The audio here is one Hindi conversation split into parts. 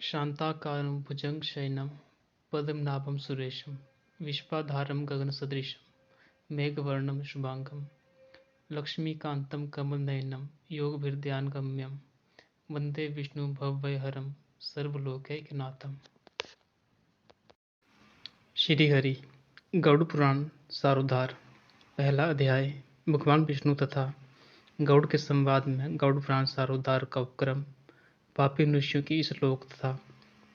शान्ताकारं भुजगशयनं पद्मनाभं सुरेशं विश्वाधारं गगनसदृशं मेघवर्णं शुभांगं लक्ष्मीकान्तं कमलनयनं योगभिर्ध्यानगम्यं वन्दे विष्णुभवभयहरं सर्वलोकैकनाथम्। श्री हरि गरुड़ पुराण सारोद्धार। पहला अध्याय। भगवान विष्णु तथा गरुड़ के संवाद में गरुड़ पुराण सारोद्धार का उपक्रम, पापी मनुष्यों की इस लोक तथा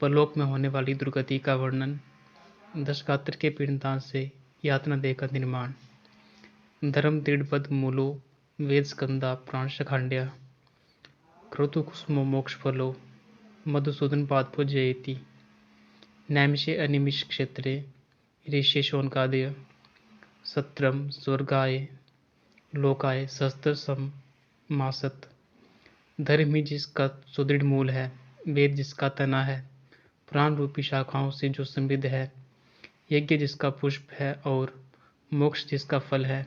परलोक में होने वाली दुर्गति का वर्णन, दशगात्र के पिंडदान से यातना देह का निर्माण, धर्म दृढ़बद्ध मूलो वेद स्कंदा प्राण शखांड्या क्रतु कुसुमो मोक्ष फलो मधुसूदन पादपो जयति नैमिषे अनिमिष क्षेत्रे ऋषि शोनकादय सत्रम स्वर्गाय लोकाय सहस्त्र समासत। धर्म ही जिसका सुदृढ़ मूल है, वेद जिसका तना है, पुराण रूपी शाखाओं से जो समृद्ध है, यज्ञ जिसका पुष्प है और मोक्ष जिसका फल है,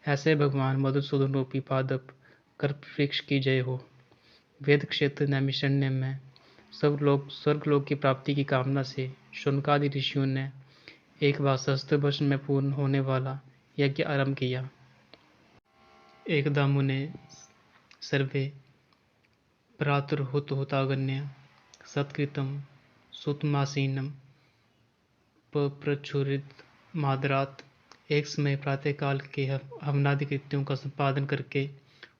ऐसे भगवान मधुसूदन रूपी पादप कल्प वृक्ष की जय हो। वेद क्षेत्र नैमिषण्य में सब लोग स्वर्गलोक की प्राप्ति की कामना से शौनकादि ऋषियों ने एक बार सहस्त्र वर्ष में पूर्ण होने वाला यज्ञ आरंभ किया। एकदा मुने सर्वे प्रातुर्हुतागन्य सत्कृतं सुतमासीनं पप्रच्छुरित मादरात। एक समय प्रातःकाल के हवनादि कृत्यों का संपादन करके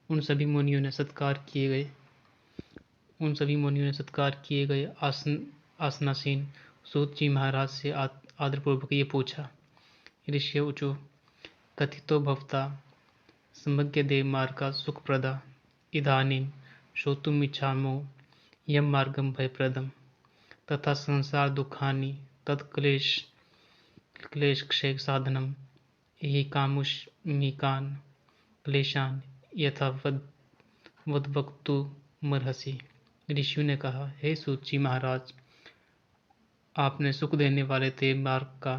उन सभी मुनियों ने सत्कार किए गए आसनासीन सूत जी महाराज से आदरपूर्वक ये पूछा। ऋषि ऊचो कथितो भवता समग्र देव मार्गा सुखप्रदा इदानीं श्रोतुमिच्छामो यम मार्गम भयप्रदम तथा संसार दुखानि तत्क्लेश क्षय साधनम यही कामुष्मिकान क्लेशान यथा वद्वक्तु मरहसी। ऋषियों ने कहा, हे सूची महाराज, आपने सुख देने वाले देव मार्ग का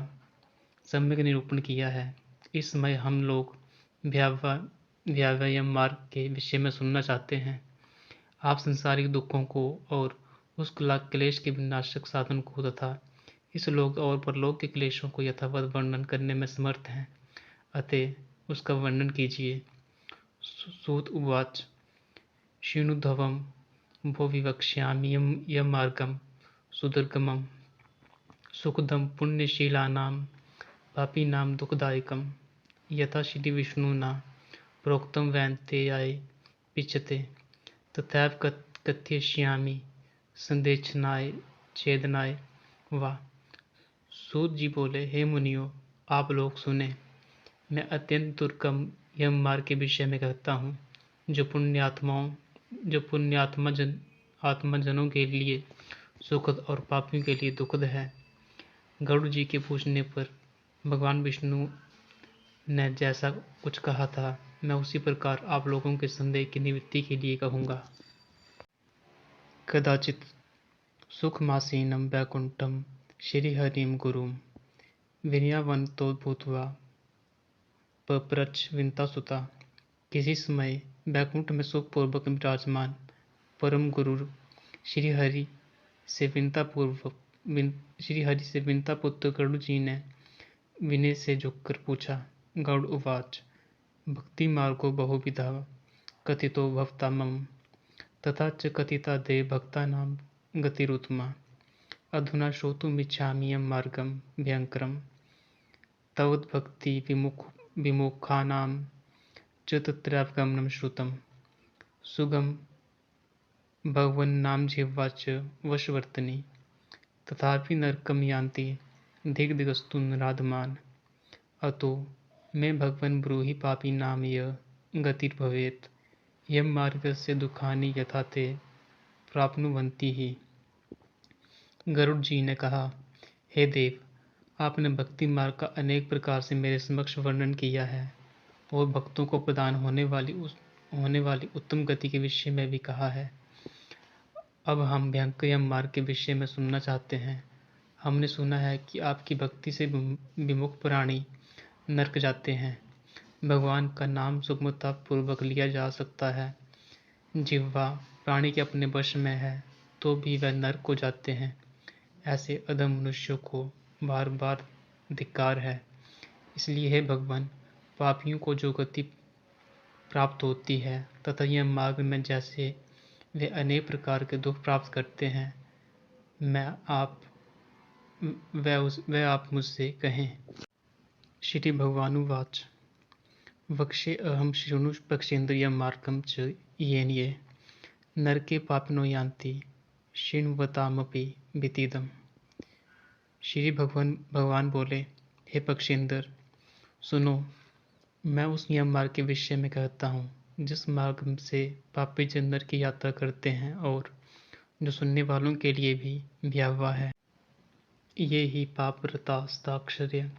सम्यक निरूपण किया है। इस समय हम लोग व्यायाम मार्ग के विषय में सुनना चाहते हैं। आप संसारिक दुखों को और उस क्लेश के विनाशक साधन को तथा इस लोक और परलोक के क्लेशों को यथावत वर्णन करने में समर्थ हैं, अतः उसका वर्णन कीजिए। सूत उवाच शृणुध्वं भो विवक्ष्यामि यम मार्गम सुदुर्गमं सुखदं पुण्यशीलानां पापीनां दुःखदायकं यथा श्री विष्णुना प्रोक्तं वैन्तेयाय पिचते तथैव कथयिष्यामि संदेशनाय छेदनाय वा। सूत जी बोले, हे मुनियों, आप लोग सुने। मैं अत्यंत दुर्गम यम मार्ग के विषय में कहता हूँ, जो आत्मजनों के लिए सुखद और पापियों के लिए दुखद है। गरुड़ जी के पूछने पर भगवान विष्णु ने जैसा कुछ कहा था, मैं उसी प्रकार आप लोगों के संदेह की निवृत्ति के लिए कहूँगा। कदाचित सुखमासीनं वैकुंठं श्रीहरिं गुरुं विनयावन्तो भूत्वा पप्रच्छ विन्तासुता। किसी समय वैकुंठ में सुखपूर्वक विराजमान परम गुरु श्रीहरि से विनता पुत्र गरुड़ जी ने विनय से झुककर पूछा। गरुड़ उवाच भक्ति मार्गो बहुविधा कथितो भवता मम तथा च कथिता देव भक्तानां गतिरुत्तमा अधुना श्रोतुमिच्छामि यं मार्गं भयंकरं तवद्भक्ति विमुखानां च तत्रैव गमनं श्रुतं सुगम भगवन्नाम जिह्वा च वशवर्तिनी तथापि नरकं यान्ति दिग्दिगस्तु नराधमान् अतो मे भगवन् ब्रूहि पापिनां य गतिर्भवेत् यम मार्गस्य दुखानि यथा ते प्राप्नुवन्ति ही। गरुड़ जी ने कहा, हे देव, आपने भक्ति मार्ग का अनेक प्रकार से मेरे समक्ष वर्णन किया है और भक्तों को प्रदान होने वाली उत्तम गति के विषय में भी कहा है। अब हम भयंकर यम मार्ग के विषय में सुनना चाहते हैं। हमने सुना है कि आपकी भक्ति से विमुख प्राणी नरक जाते हैं। भगवान का नाम सुगमता पूर्वक लिया जा सकता है। जिह्वा प्राणी के अपने वश में है तो भी वह नरक को जाते हैं। ऐसे अधम मनुष्यों को बार बार धिक्कार है। इसलिए हे भगवान, पापियों को जो गति प्राप्त होती है तथा यह मार्ग में जैसे वे अनेक प्रकार के दुख प्राप्त करते हैं, मैं आप वह आप मुझसे कहें। श्री भगवानुवाच वक्षे अहम शृणु पक्षेन्द्रियं मार्गं च येनये नरके पापिनो यान्ति शृण्वतामपि विदितम्। श्री भगवान बोले, हे पक्षेंद्र, सुनो, मैं उस यम मार्ग के विषय में कहता हूँ जिस मार्ग से पापी जन नरक की यात्रा करते हैं और जो सुनने वालों के लिए भी भयावह है। ये ही पापरता स्ताक्षर्य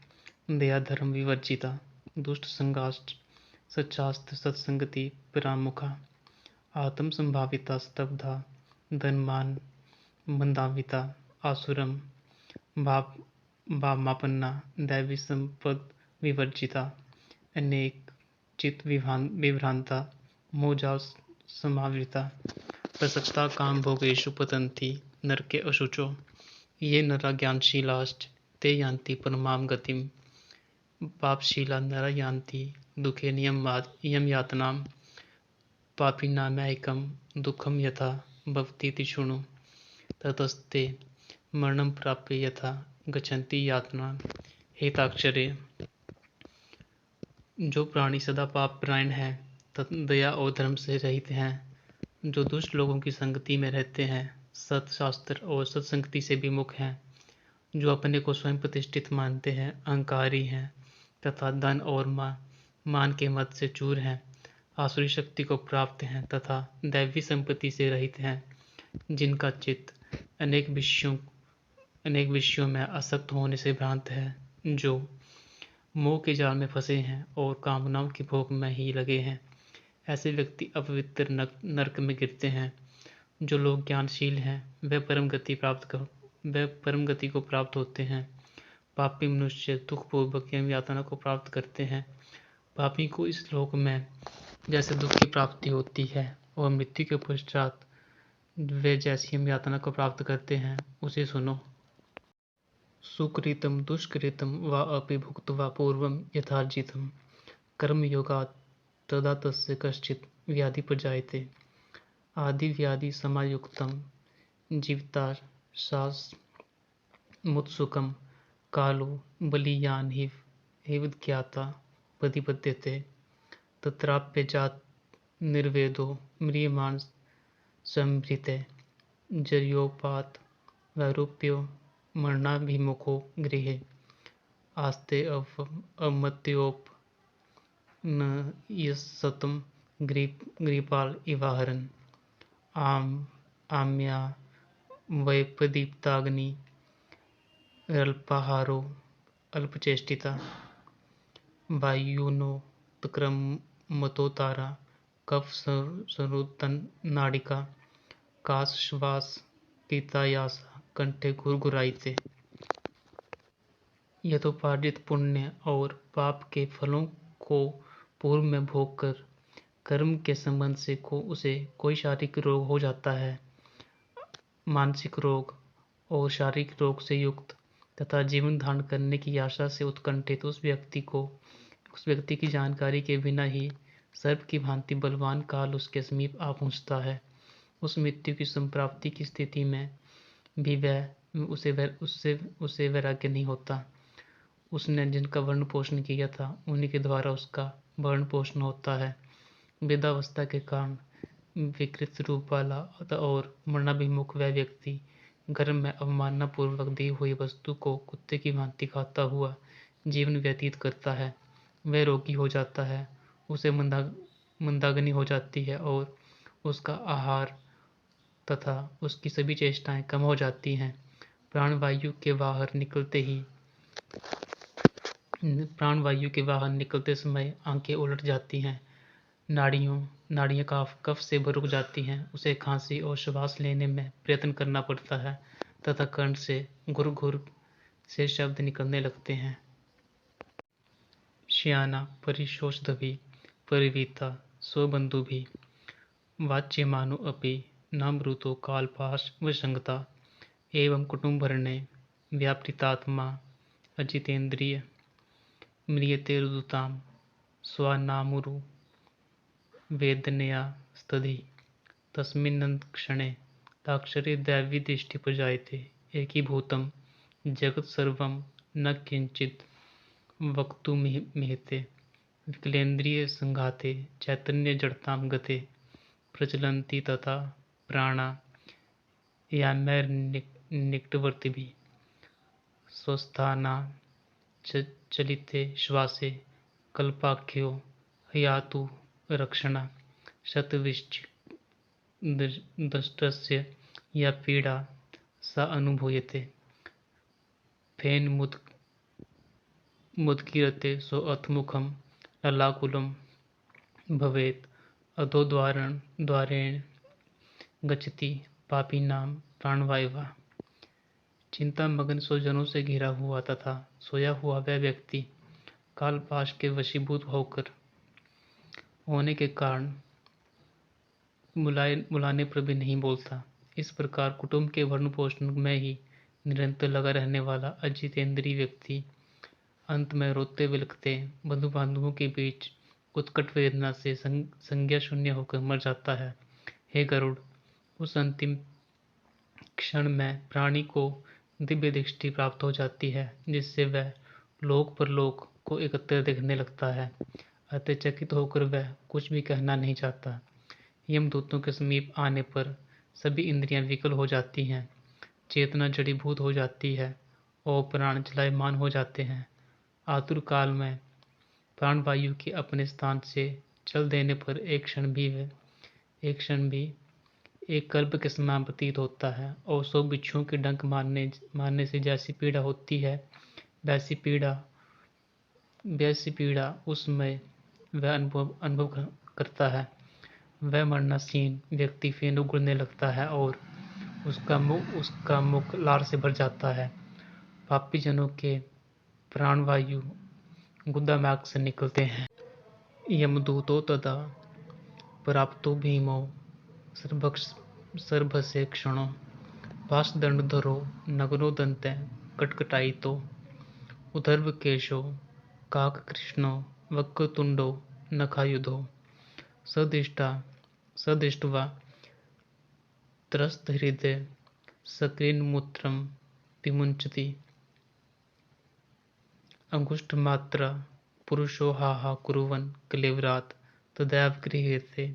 दया धर्म विवर्जिता दुष्ट संगाष्ट सच्चास्त सत्संगति परामुखा आत्म संभाविता स्तब्धा धनमान मंदाविता आसुरम भामापन्ना दैवी संपद विवर्जिता अनेक चित विभ्रांता मोजा समावृता प्रसक्ता काम भोगेषु पतन्ति नरके अशुचो ये नरा ज्ञानशीलाश्च ते यान्ति परमां गतिम् पापशीला नरा यान्ति दुखे यम यातनां पापिनामैकं दुःखं यथा भवतीति शृणु ततस्ते मरणं प्राप्य यथा गच्छन्ति यातनां। हेताक्षरे, जो प्राणी सदा पाप परायण है तथा दया और धर्म से रहित हैं, जो दुष्ट लोगों की संगति में रहते हैं, सत्शास्त्र और सत्संगति से विमुख हैं, जो अपने को स्वयं प्रतिष्ठित मानते हैं, अहंकारी हैं तथा धन और मान के मत से चूर हैं, आसुरी शक्ति को प्राप्त हैं तथा दैवी संपत्ति से रहित हैं, जिनका चित्त अनेक विषयों में आसक्त होने से भ्रांत है, जो मोह के जाल में फंसे हैं और कामनाओं के भोग में ही लगे हैं, ऐसे व्यक्ति अपवित्र नरक में गिरते हैं। जो लोग ज्ञानशील हैं वे परम गति को प्राप्त होते हैं। पापी मनुष्य दुखपूर्वक यम यातना को प्राप्त करते हैं। पापी को इस लोक में जैसे दुख की प्राप्ति होती है और मृत्यु के पश्चात वे जैसी यम यातना को प्राप्त करते हैं, उसे सुनो। सुकृतं दुष्कृतं वा अपि भुक्त्वा पूर्वं यथार्जितं कर्मयोगात् तदा तस्य कश्चित् व्याधि प्रजायते आदिव्याधि समायुक्तं जीविताशामुत्सुकं कालो बलीयान् हिव ज्ञाता प्रतिपद्यते तत्राप्यजात निर्वेदो म्रियमाण संभृते जर्योपात वैरूप्यो मरणाभिमुखो गृहे आस्ते अमत्योप न यस्सतं ग्रीपाल इवाहरन् आम्या वैपदीप्ताग्नि अल्पाहारो अल्पचेष्टिता वायुनोत्क्रमतोतारा कफ सरुतन नाडिका काश श्वास पितायासा कंठे घुरघुराइते। यथोपार्जित पुण्य और पाप के फलों को पूर्व में भोग कर कर्म के संबंध से उसे कोई शारीरिक रोग हो जाता है, मानसिक रोग और शारीरिक रोग से युक्त तथा जीवन धारण करने की आशा से उत्कंठित उस व्यक्ति की जानकारी के बिना ही सर्प की भांति बलवान काल उसके समीप आ पहुँचता है। उस मृत्यु की संप्राप्ति की स्थिति में भी उसे वैराग्य नहीं होता। उसने जिनका वर्ण पोषण किया था उन्हीं के द्वारा उसका वर्ण पोषण होता है। वृद्धावस्था के कारण विकृत रूप वाला और मरणाभिमुख वह व्यक्ति घर में अवमानना पूर्वक दी हुई वस्तु को कुत्ते की भांति खाता हुआ जीवन व्यतीत करता है। वह रोगी हो जाता है, उसे मंदाग्नि हो जाती है और उसका आहार तथा उसकी सभी चेष्टाएं कम हो जाती हैं। प्राणवायु के बाहर निकलते समय आंखें उलट जाती हैं, नाड़ियां कफ से रुक जाती हैं, उसे खांसी और श्वास लेने में प्रयत्न करना पड़ता है तथा कंठ से घुर घुर से शब्द निकलने लगते हैं। श्याना परिशोषधभी परिवीता स्वबंधुभी वाच्यमानो अपि न मृतो कालपाश वशंगता एवं कुटुम्भरणे व्यापृतात्मा अजितेन्द्रिय म्रियते रुदुतां स्वानामुरु वेदनया स्तधि तस्मिन्नक्षणे ताक्षरे दैवी दृष्टिपजायते एकीभूतं जगत् सर्वं न किंचित् वक्तुमिहते विकलेन्द्रिय संघाते चैतन्य जड़तां गते प्रचलन्ति तथा प्राणा याम्यनिकटवर्तिभिः स्वस्थाना चलिते श्वासे कल्पाख्यो हयातु रक्षणा शतविश्चिदष्टस्य या पीडा सा अनुभूयते फेनमुदकीरते सोऽथमुखं ललाकुलं भवेत् अधो द्वारेण गच्छति पापिनां प्राणवायवा। चिंतामग्न स्वजनों से घिरा हुआ तथा सोया हुआ वह व्यक्ति कालपाश के वशीभूत होने के कारण बुलाने पर भी नहीं बोलता। इस प्रकार कुटुंब के भरण पोषण में ही निरंतर लगा रहने वाला अजितेंद्रिय व्यक्ति अंत में रोते विलखते बंधु बांधवों के बीच उत्कट वेदना से संज्ञा शून्य होकर मर जाता है। हे गरुड़, उस अंतिम क्षण में प्राणी को दिव्य दृष्टि प्राप्त हो जाती है, जिससे वह लोक परलोक को एकत्र देखने लगता है। अतः चकित होकर वह कुछ भी कहना नहीं चाहता। यमदूतों के समीप आने पर सभी इंद्रियां विकल हो जाती हैं, चेतना जड़ीभूत हो जाती है और प्राण चलायमान हो जाते हैं। आतुर काल में प्राणवायु के अपने स्थान से चल देने पर एक क्षण भी एक कल्प के समान प्रतीत होता है और 100 बिच्छुओं के डंक मारने से जैसी पीड़ा होती है, वैसी पीड़ा उसमें वह अनुभव करता है। वह मरणासीन व्यक्ति फिर उगड़ने लगता है और उसका मुख लार से भर जाता है। पापी जनों के प्राणवायु गुदा मार्ग से निकलते हैं। यमदूतो तदा प्राप्तो भीमो सर्भसे क्षणो पाशदंडधरो नगरो दन्ते कटकटायितो उदर्भकेशो काककृष्णो वक्रतुण्डो नखायुधो सदृष्ट्वा त्रस्तहृदय सकृन्मूत्रं विमुञ्चति अंगुष्ठमात्रा पुरुषो हा हा कुर्वन् कलेवरात् तदैव गृह्यते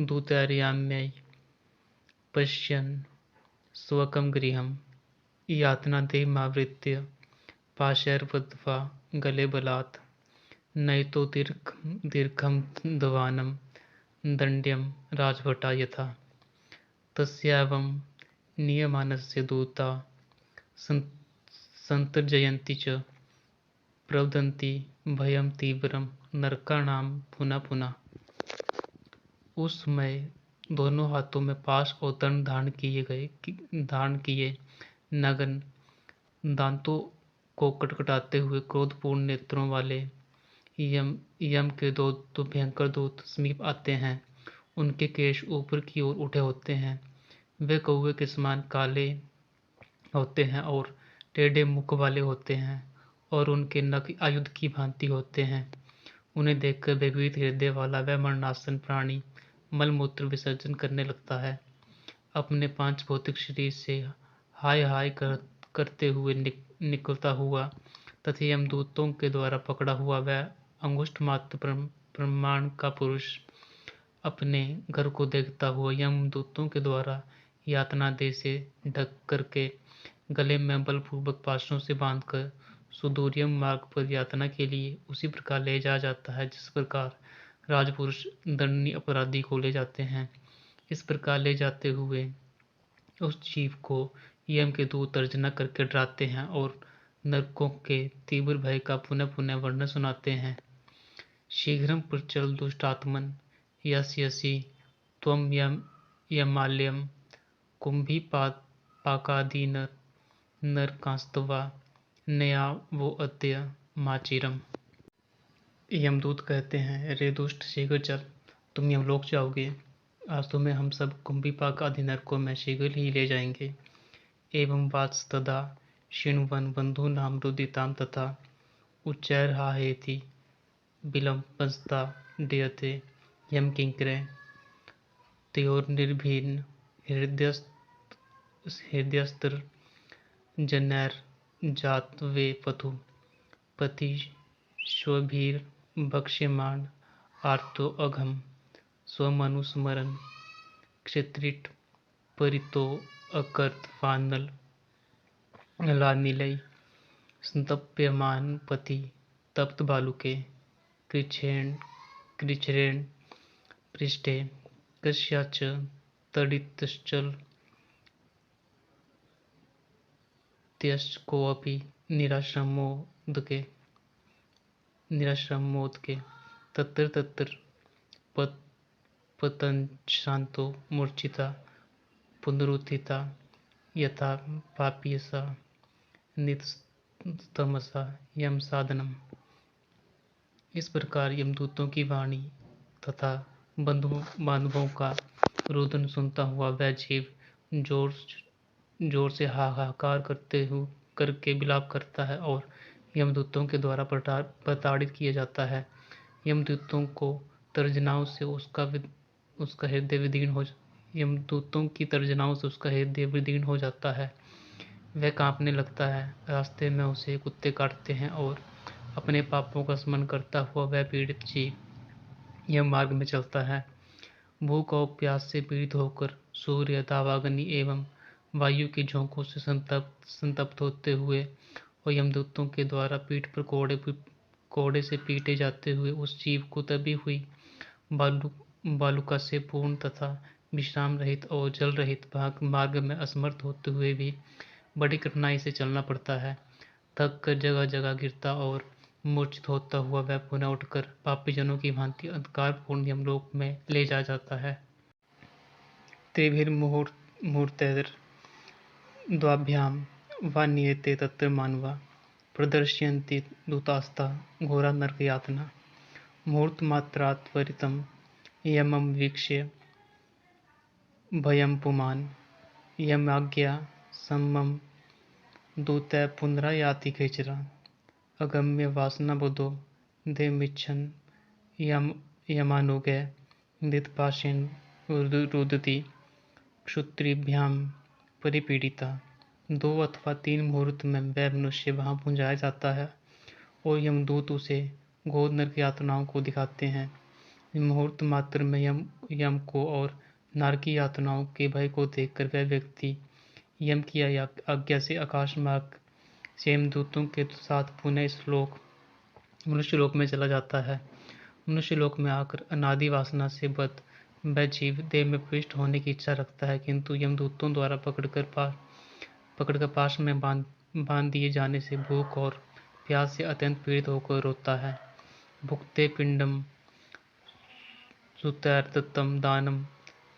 दूतैर्याम्यै पश्यन् स्वकं गृहं यातनादेहमावृत्य पाशैर्बद्ध्वा गले बलात् नयतो दीर्घं दवानं दण्ड्यं राजभटा यथा तस्यावं नियमानस्य दूता सन्तर्जयन्ति च प्रवदन्ति भयं तीव्रं नरकाणां पुनः पुनः। उस समय दोनों हाथों में पाश और दंड धारण किए नगन दांतों को कटकटाते हुए क्रोधपूर्ण नेत्रों वाले यम के दो भयंकर दूत समीप आते हैं। उनके केश ऊपर की ओर उठे होते हैं। वे कौवे के समान काले होते हैं और टेढ़े मुख वाले होते हैं और उनके नख आयुध की भांति होते हैं। उन्हें देखकर भयभीत हृदय वाला वह मरणासन प्राणी मलमूत्र विसर्जन करने लगता है। अपने 5 भौतिक शरीर से हाय हाय करते हुए निकलता हुआ तथा यमदूतों के द्वारा पकड़ा हुआ वह अंगुष्ठ मात्र प्रमाण का पुरुष अपने घर को देखता हुआ यमदूतों के द्वारा यातना देह से ढक करके गले में बलपूर्वक पाशों से बांधकर सुदूर्यम मार्ग पर यातना के लिए उसी प्रकार ले जाता है जिस प्रकार राजपुरुष दंडनीय अपराधी को ले जाते हैं। इस प्रकार ले जाते हुए उस जीव को यम के दूत तर्जना करके डराते हैं और नरकों के तीव्र भय का पुनः पुनः वर्णन सुनाते हैं। शीघ्रं प्रचल दुष्टात्मन यस्यसि त्वं यमाल्यं कुंभीपाकादि नरकांस्तवा नया वो अद्य माचिरम। यमदूत कहते हैं, रे दुष्ट शीघ्र चल, तुम यमलोक जाओगे। आज तुम्हें हम सब कुंभीपाक आदि नरकों में शीघ्र ही ले जाएंगे। एवं वात्स्तदा शृण्वन् बन्धूनां रुदितां तथा उच्चैर्हाहेति विलम्बस्ता डीयते यं किङ्करे तयोर्निर्भीन् हृदयस्त्रजनैर्जातवे पथु पतिष्वभिर्भक्ष्यमाण आर्तोऽघं स्वमनुस्मरन् क्षत्रिट परितोऽकर्त वानलानिलै संतप्यमान पति तप्त बालुके कृच्छ्रेण पृष्ठे कस्याच तडितश्चल त्यश्कोऽपि निराश्रमोदके तत्र तत्र पतञ्शान्तो मूर्छिता पुनरुत्थिता यथा पापीयसा नितस्तमसा यम साधनम। इस प्रकार यमदूतों की वाणी तथा बांधवों का रुदन सुनता हुआ वह जीव जोर से हाहाकार करके विलाप करता है और यमदूतों के द्वारा प्रताड़ित किया जाता है। यमदूतों को तर्जनाओं से उसका हृदय विदीर्ण हो जाता है। वह कांपने लगता है। रास्ते में उसे कुत्ते काटते हैं और अपने पापों का स्मरण करता हुआ वह पीड़ित जीव यम मार्ग में चलता है। भूख और प्यास से पीड़ित होकर सूर्य, दावाग्नि एवं वायु की झोंकों से संतप्त होते हुए और यमदूतों के द्वारा पीठ पर कोड़े से पीटे जाते हुए उस जीव को तभी हुई बालुका से पूर्ण तथा विश्राम रहित और जल रहित मार्ग में असमर्थ होते हुए भी बड़ी कठिनाई से चलना पड़ता है। थक कर जगह जगह गिरता और मूर्छित होता हुआ वह पुनः उठकर पापीजनों की भांति अंधकारपूर्ण यमलोक में ले जा जाता है। त्रिभिर्मुहूर्तैर्द्वाभ्यां वा नियते तत्र मानवा प्रदर्शयन्ति दूतास्ता घोरा नरकयातना। मुहूर्तमात्रात् त्वरितं यमं वीक्ष्य भयं पुमान् यमाज्ञा सम्मम दूतैः पुनरायाति खिचरा। अगम्य वासनाबुधो देहमिच्छन् यमानुगे दितपाशेन रुदति क्षुत्रिभ्यां परिपीडिता। 2 अथवा 3 मुहूर्त में वह मनुष्य वहां पहुंचाया जाता है और यमदूत उसे घोर नरक यातनाओं को दिखाते हैं। मुहूर्त मात्र में यम को और नरकी यातनाओं के भय को देखकर वह व्यक्ति यम की आज्ञा से आकाश मार्ग से यमदूतों के साथ पुनः इस मनुष्यलोक में चला जाता है। मनुष्यलोक में आकर अनादि वासना से बद्ध वह जीव देह में प्रविष्ट होने की इच्छा रखता है, किंतु यमदूतों द्वारा पकड़कर पाश में बांध दिए जाने से भूख और प्यास से अत्यंत पीड़ित होकर रोता है। भुक्ते पिंडम सुतैर्दत्तं दानं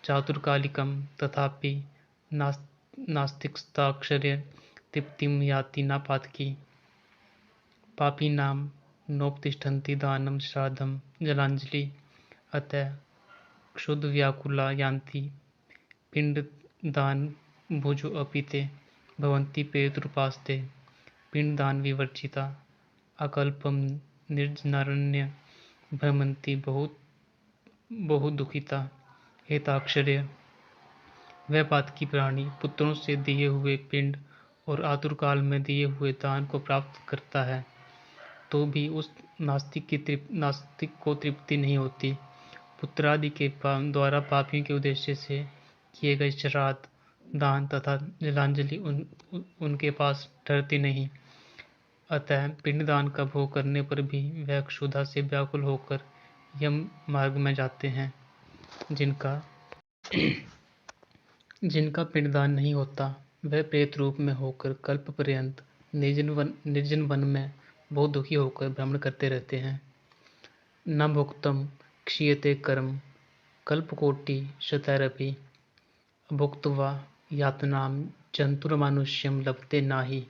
चातुर्कालिकं तथापि नास्तिकस्ताक्षर्य तृप्तिं याति न पातकी। पापीनां नोपतिष्ठन्ति दानं श्राद्धं जलाञ्जलि अतः क्षुद्व्याकुला यान्ति पिण्डदानभुजो अपि ते भवन्ति प्रेतरूपास्ते। पिण्डदान विवर्जिता अकल्पं निर्जनारण्य भ्रमन्ति बहुदुखिता हेताक्षर्य। वह पातकी प्राणी पुत्रों से दिए हुए पिंड और आतुरकाल में दिए हुए दान को प्राप्त करता है तो भी उस नास्तिक को तृप्ति नहीं होती। पुत्रादि के द्वारा पापियों के उद्देश्य से किए गए श्राद्ध, दान तथा जलांजलि उनके पास ठहरती नहीं। अतः पिंडदान का भोग करने पर भी वह क्षुधा से व्याकुल होकर यम मार्ग में जाते हैं। जिनका पिंडदान नहीं होता वह प्रेत रूप में होकर कल्प पर्यंत निर्जन वन में बहुत दुखी होकर भ्रमण करते रहते हैं। न भुक्तम क्षीयते कर्म कल्पकोटि शतैरपि अभुक्त्वा यातनां जन्तुर्मानुष्यं लभते नहि।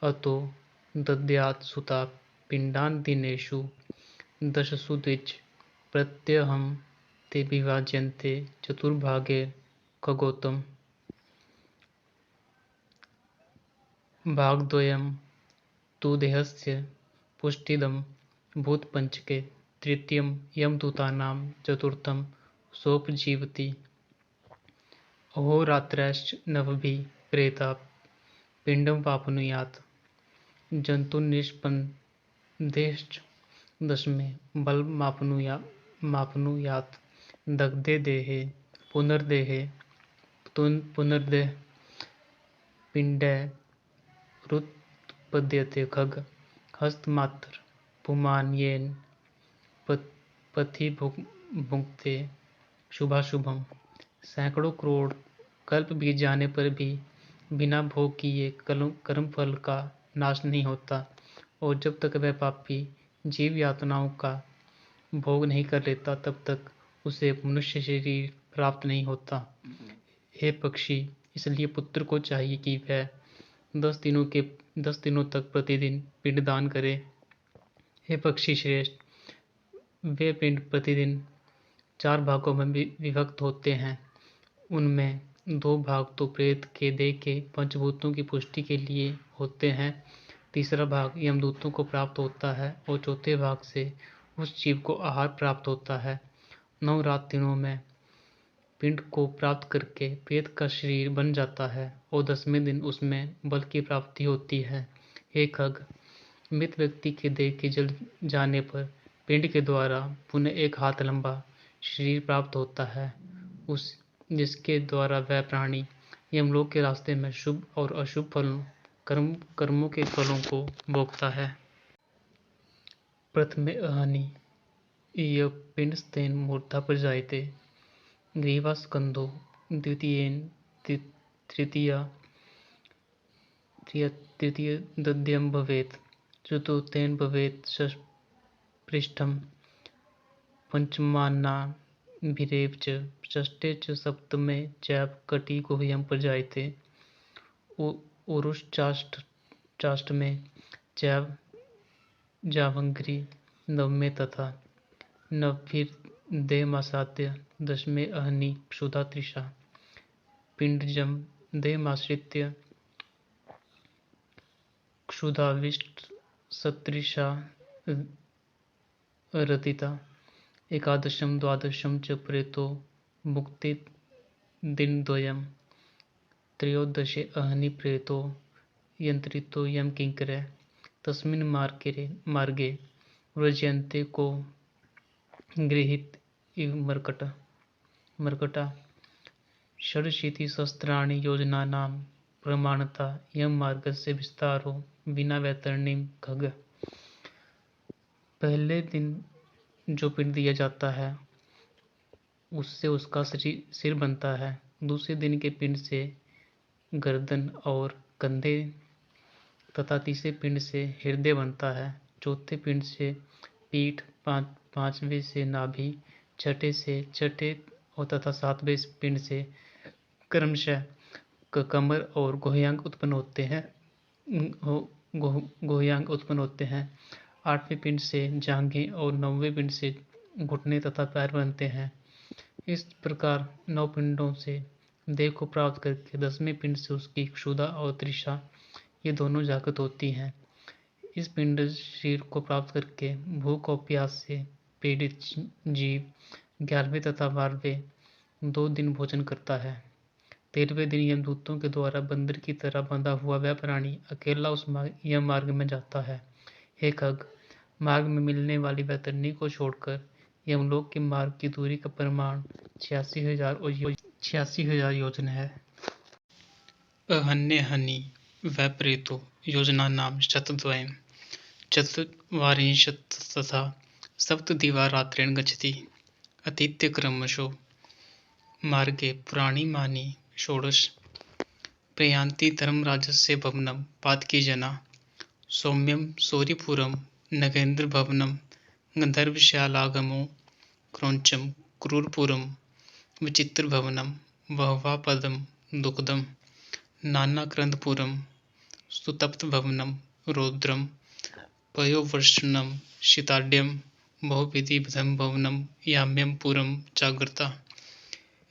अतो दद्यात् सुता पिण्डान् दिनेषु दशसु द्विज प्रत्यहं ते विभाज्यन्ते चतुर्भागे खगोत्तम। भागद्वयं तु देहस्य पुष्टिदं भूतपञ्चके, तृतीयं यमदूतानां, चतुर्थं सोपजीवति। अहोरात्रैश्च नवभिः प्रेता पिण्डं वाप्नुयात्। जन्तुनिष्पन्देश्च दशमे बलमाप्नुयात्। दग्धे देहे पुनर्देहे पुनर्देह पिण्डे रुत्पद्यते खग हस्तमात्र पुमान् येन पथि भुङ्क्ते शुभाशुभम्। सैकड़ों करोड़ कल्प बीत जाने पर भी बिना भोग किए कर्मफल का नाश नहीं होता, और जब तक वह पापी जीव यातनाओं का भोग नहीं कर लेता तब तक उसे मनुष्य शरीर प्राप्त नहीं होता। हे पक्षी, इसलिए पुत्र को चाहिए कि वह 10 दिनों तक प्रतिदिन पिंडदान करे। हे पक्षी श्रेष्ठ, वे पिंड प्रतिदिन 4 भागों में विभक्त होते हैं। उनमें 2 भाग तो प्रेत के देह के पंचभूतों की पुष्टि के लिए होते हैं, तीसरा भाग यमदूतों को प्राप्त होता है और चौथे भाग से उस जीव को आहार प्राप्त होता है। 9 रात दिनों में पिंड को प्राप्त करके प्रेत का शरीर बन जाता है और 10वें दिन उसमें बल की प्राप्ति होती है। हे खग, मृत व्यक्ति के देह के जल जाने पर पिंड के द्वारा पुनः 1 हाथ लंबा शरीर प्राप्त होता है, जिसके द्वारा वह प्राणी यमलोक के रास्ते में शुभ और अशुभ कर्मों के फलों को भोगता है। प्रथमे अहनि इह पिंडस्थेन मूर्धा प्रजायते, ग्रीवास्कन्धो द्वितीयेन तृतीय दद्यं भवेत्, चतुर्थेन भवेत् पृष्ठं, पंचमान्नाभिरेव च, षष्ठे च सप्तमे चैव कटी गुह्यं प्रजायते, उरुश्चाष्टमे चैव जावङ्घ्रि, नवमे तथा नवभिर्देहमासाद्य, दशमे अहनि क्षुधा तृषा, पिण्डजं देहमाश्रित्य क्षुधाविष्टसतृषा रतिता, एकादशं द्वादशं च प्रेतो मुक्तिदिनद्वयं, त्रयोदशे अहनि प्रेतो यन्त्रितो यमकिङ्करे, तस्मिन् मार्गे व्रजन्ते को गृहीत इव मर्कटा। षडशीतिसहस्राणि योजनानां प्रमाणता यम मार्गस्य विस्तारो विना वैतरणीं खग। पहले दिन जो पिंड दिया जाता है उससे उसका सिर बनता है, दूसरे दिन के पिंड से गर्दन और कंधे तथा तीसरे पिंड से हृदय बनता है, चौथे पिंड से पीठ, पांचवें से नाभि, छठे और तथा 7वें पिंड से क्रमशः कमर और गुह्यांग उत्पन्न होते हैं। 8वें पिंड से जांघें और 9वें पिंड से घुटने तथा पैर बनते हैं। इस प्रकार 9 पिंडों से देह को प्राप्त करके 10वें पिंड से उसकी क्षुधा और तृषा ये दोनों जागृत होती हैं। इस पिंड शरीर को प्राप्त करके भूख और प्यास से पीड़ित जीव 11वें तथा 12वें 2 दिन भोजन करता है। 13वें दिन यमदूतों के द्वारा बंदर की तरह बंधा हुआ वह प्राणी अकेला उस यम मार्ग में जाता है। हे खग, मार्ग में मिलने वाली वैतरणी को छोड़कर यमलोक के मार्ग की दूरी का परिमाण 86,000 योजन है। अहन्यहनि वै प्रेतो योजनानां शतद्वयं, चत्वारिंशत् तथा सप्तदिवारात्रेण गच्छति। अतीत्यक्रमशो मार्गे पुराणिमानि षोडश, प्रयान्ति धर्मराजस्य भवनं पातकीजना, सौम्यं सौरिपुरं, नगेन्द्रभवनं, गन्धर्वशालागमो, क्रौञ्चं, क्रूरपुरं, विचित्रभवनं, वह्वापदं, दुःखदं, नानाक्रन्दपुरं, सुतप्तभवनं, रौद्रं, पयोवर्ष्णं, शीताढ्यं, बहुविधिविधं भवनं याम्यं पुरं चाग्रता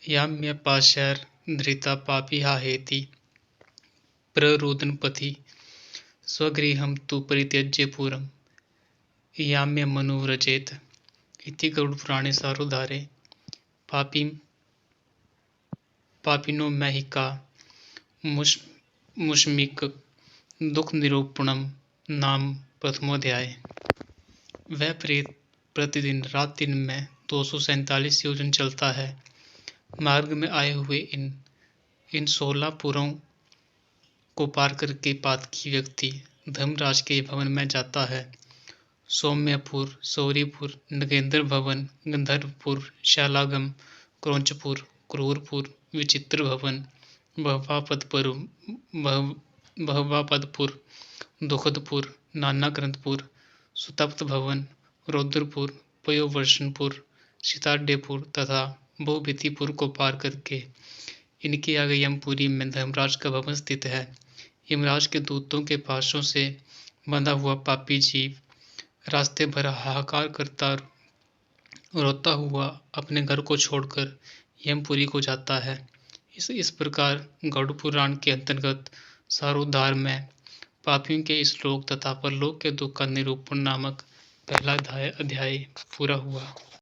याम्य पाशैर्धृता पापिहाहेति प्ररोदनपथि स्वगृहं तु परित्यज्य पुरं याम्यमनुव्रजेत इति गरुड़पुराणे सारोद्धारे पापिनो मैहिका मुष्मिक दुख निरूपणम नाम प्रथमोध्याय। वह प्रेत प्रतिदिन रात दिन में 247 योजन चलता है। मार्ग में आए हुए इन 16 पुरों को पार करके पातकी व्यक्ति धर्मराज के भवन में जाता है। सौम्यपुर, सौरीपुर, नगेंद्र भवन, गंधर्वपुर, शालागम, क्रौंचपुर, क्रूरपुर, विचित्र भवन, बहवापदपुर, दुखदपुर, नानाग्रंथपुर, सुतप्त भवन, रौद्रपुर, पयोवर्षणपुर, सीताड्यपुर तथा बहुभितिपुर को पार करके इनके आगे यमपुरी में धर्मराज का भवन स्थित है। यमराज के दूतों के पाशों से बंधा हुआ पापी जीव रास्ते भर हाहाकार करता रोता हुआ अपने घर को छोड़कर यमपुरी को जाता है। इस प्रकार गरुड़ पुराण के अंतर्गत सारोद्धार में पापियों के इस लोक तथा परलोक के दुख का निरूपण नामक पहला अध्याय पूरा हुआ।